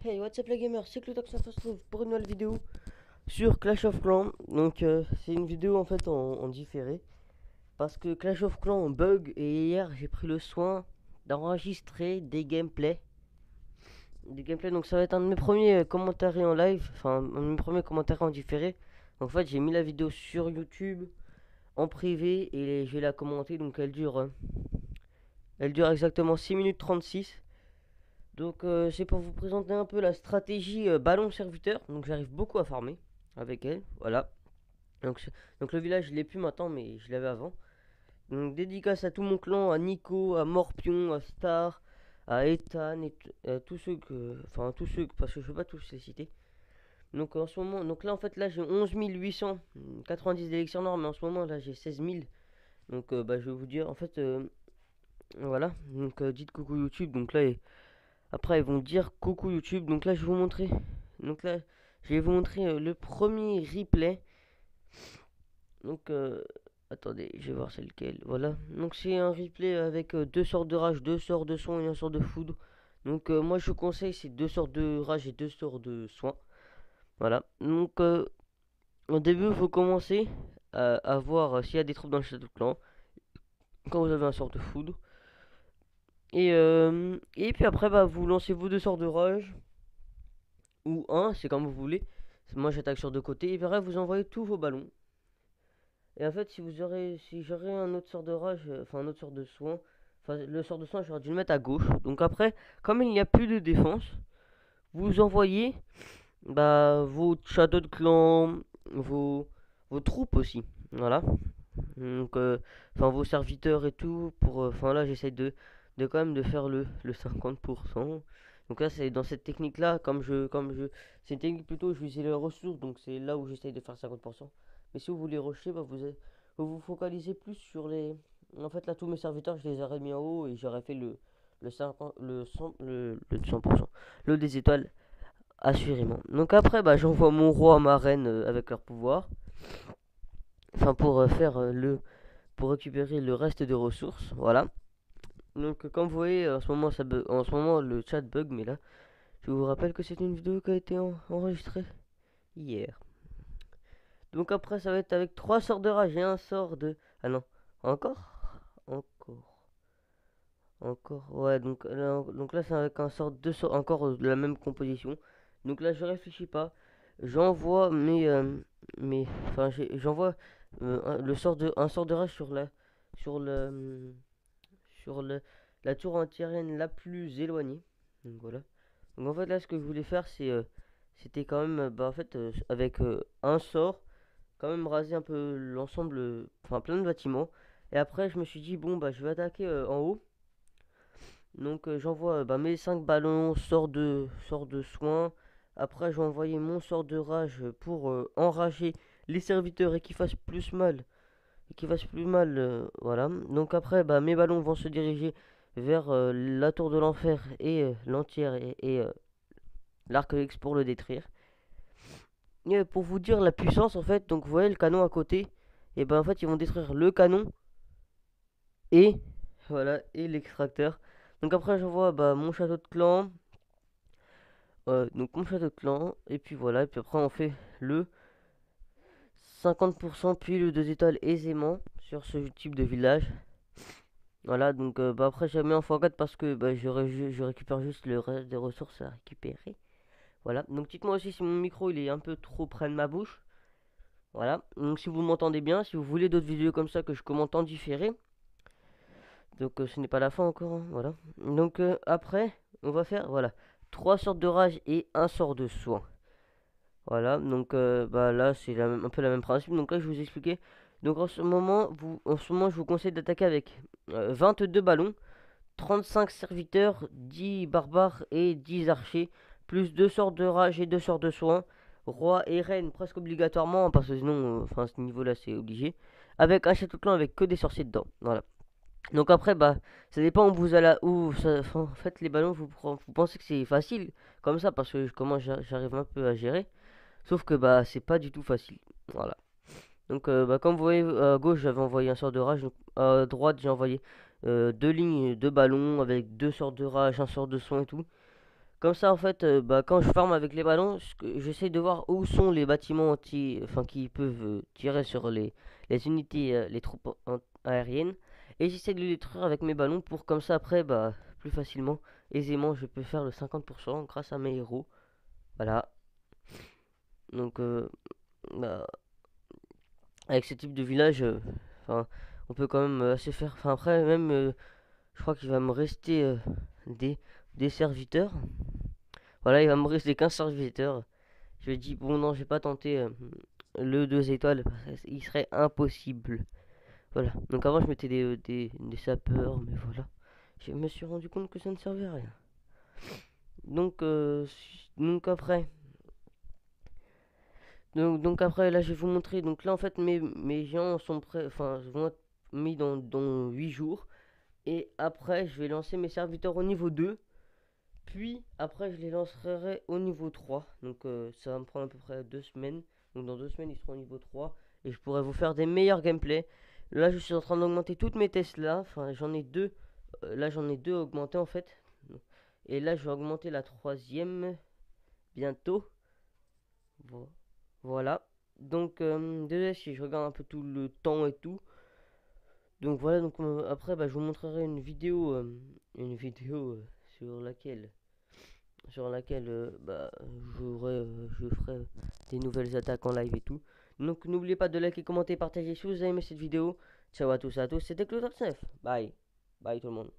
Hey, what's up les gamers, c'est Clotox, on se retrouve pour une nouvelle vidéo sur Clash of Clans. Donc c'est une vidéo en fait en différé. Parce que Clash of Clans bug et hier j'ai pris le soin d'enregistrer des gameplays. Donc ça va être un de mes premiers commentaires en live, enfin un de mes premiers commentaires en différé. En fait j'ai mis la vidéo sur YouTube en privé et je vais la commenter. Donc elle dure exactement 6 minutes 36. Donc c'est pour vous présenter un peu la stratégie ballon serviteur. Donc j'arrive beaucoup à farmer avec elle, voilà. Donc, donc le village je l'ai plus maintenant mais je l'avais avant. Donc dédicace à tout mon clan, à Nico, à Morpion, à Star, à Ethan et tous ceux que... Enfin tous ceux parce que je peux pas tous les citer. Donc en ce moment, donc là en fait là j'ai 11 890 d'élection noire mais en ce moment là j'ai 16 000. Donc bah, je vais vous dire en fait voilà. Donc dites coucou YouTube. Donc là après, ils vont dire coucou YouTube. Donc là, je vais vous montrer. Donc là, je vais vous montrer le premier replay. Donc, attendez, je vais voir c'est lequel. Voilà. Donc, c'est un replay avec deux sortes de rage, deux sorts de soin et un sort de foudre. Donc, moi, je vous conseille c'est deux sorts de rage et deux sorts de soin. Voilà. Donc, au début, il faut commencer à voir s'il y a des troupes dans le château de clan. Quand vous avez un sort de foudre. Et puis après, bah, vous lancez vos deux sorts de rage. Ou un, c'est comme vous voulez. Moi j'attaque sur deux côtés. Et verra, vous envoyez tous vos ballons. Et en fait, si j'aurais un autre sort de rage, enfin un autre sort de soin, enfin le sort de soin, j'aurais dû le mettre à gauche. Donc après, comme il n'y a plus de défense, vous envoyez bah, vos châteaux de clan, vos troupes aussi. Voilà. Donc, enfin vos serviteurs et tout. Enfin là, j'essaie de quand même de faire le 50%. Donc là, c'est dans cette technique-là, c'est une technique plutôt, je vais utiliser les ressources, donc c'est là où j'essaye de faire 50%. Mais si vous voulez rusher, bah vous focalisez plus sur les... En fait, là, tous mes serviteurs, je les aurais mis en haut et j'aurais fait le 50, le 100, le 100%. Le des étoiles, assurément. Donc après, bah, j'envoie mon roi, ma reine avec leur pouvoir. Enfin, pour pour récupérer le reste des ressources, voilà. Donc comme vous voyez, en ce moment, en ce moment le chat bug, mais là, je vous rappelle que c'est une vidéo qui a été enregistrée hier. Donc après, ça va être avec trois sorts de rage et un sort de... Ah non, encore. Encore, ouais, donc là c'est avec un sort de sort, encore de la même composition. Donc là je réfléchis pas, j'envoie enfin j'envoie un sort de rage sur le, sur le, la tour antiaérienne la plus éloignée. Donc voilà. Donc en fait là ce que je voulais faire c'était quand même bah en fait avec un sort quand même raser un peu l'ensemble enfin plein de bâtiments. Et après je me suis dit bon bah je vais attaquer en haut. Donc j'envoie bah, mes 5 ballons, sort de soin. Après je vais envoyer mon sort de rage pour enrager les serviteurs et qu'ils fassent plus mal. Et qu'ils fassent plus mal, voilà. Donc après bah, mes ballons vont se diriger vers la tour de l'enfer et l'entière et l'arc X pour le détruire. Et pour vous dire la puissance en fait, donc vous voyez le canon à côté. Et ben en fait ils vont détruire le canon et voilà et l'extracteur. Donc après j'envoie bah, mon château de clan. Donc mon château de clan, et puis voilà, et puis après on fait le 50% puis le 2 étoiles aisément sur ce type de village. Voilà, donc bah après j'ai mis en x4 parce que bah, je récupère juste le reste des ressources à récupérer. Voilà, donc dites-moi aussi si mon micro il est un peu trop près de ma bouche. Voilà, donc si vous m'entendez bien, si vous voulez d'autres vidéos comme ça que je commente en différé. Donc ce n'est pas la fin encore, hein, voilà. Donc après, on va faire, voilà, 3 sortes de rage et un sort de soin. Voilà, donc bah là c'est un peu le même principe. Donc là je vais vous expliquer. Donc en ce moment je vous conseille d'attaquer avec 22 ballons, 35 serviteurs, 10 barbares et 10 archers, plus 2 sorts de rage et 2 sorts de soin, roi et reine presque obligatoirement, hein, parce que sinon, enfin à ce niveau-là c'est obligé. Avec un château de clan avec que des sorciers dedans. Voilà. Donc après bah ça dépend où vous allez en fait les ballons vous pensez que c'est facile comme ça parce que comment j'arrive un peu à gérer. Sauf que bah c'est pas du tout facile. Voilà. Donc bah, comme vous voyez à gauche j'avais envoyé un sort de rage. Donc, à droite j'ai envoyé deux lignes de ballons avec deux sorts de rage, un sort de soin et tout. Comme ça, en fait, bah, quand je farm avec les ballons, j'essaie de voir où sont les bâtiments enfin, qui peuvent tirer sur les unités, les troupes aériennes. Et j'essaie de les détruire avec mes ballons pour comme ça, après, bah, plus facilement, aisément, je peux faire le 50% grâce à mes héros. Voilà. Donc, bah, avec ce type de village, enfin, on peut quand même assez faire. Enfin, après, même, je crois qu'il va me rester des, des serviteurs. Voilà, il va me rester qu'un serviteur. Je me dis, bon, non, je vais pas tenter le 2 étoiles. Il serait impossible. Voilà. Donc avant, je mettais des sapeurs, mais voilà. Je me suis rendu compte que ça ne servait à rien. Donc, donc après. Donc après, là, je vais vous montrer. Donc là, en fait, mes géants sont prêts. Enfin, vont être mis dans 8 jours. Et après, je vais lancer mes serviteurs au niveau 2. Puis après, je les lancerai au niveau 3. Donc ça va me prendre à peu près 2 semaines. Donc dans 2 semaines, ils seront au niveau 3. Et je pourrai vous faire des meilleurs gameplays. Là, je suis en train d'augmenter toutes mes Tesla. Enfin, j'en ai deux. Là, j'en ai deux augmentées en fait. Et là, je vais augmenter la troisième bientôt. Voilà. Donc, désolé si je regarde un peu tout le temps et tout. Donc voilà, donc après, bah, je vous montrerai une vidéo sur laquelle bah, je ferai des nouvelles attaques en live et tout. Donc n'oubliez pas de liker, commenter, partager si vous avez aimé cette vidéo. Ciao à tous et à tous, c'était Claude 9. Bye. Bye tout le monde.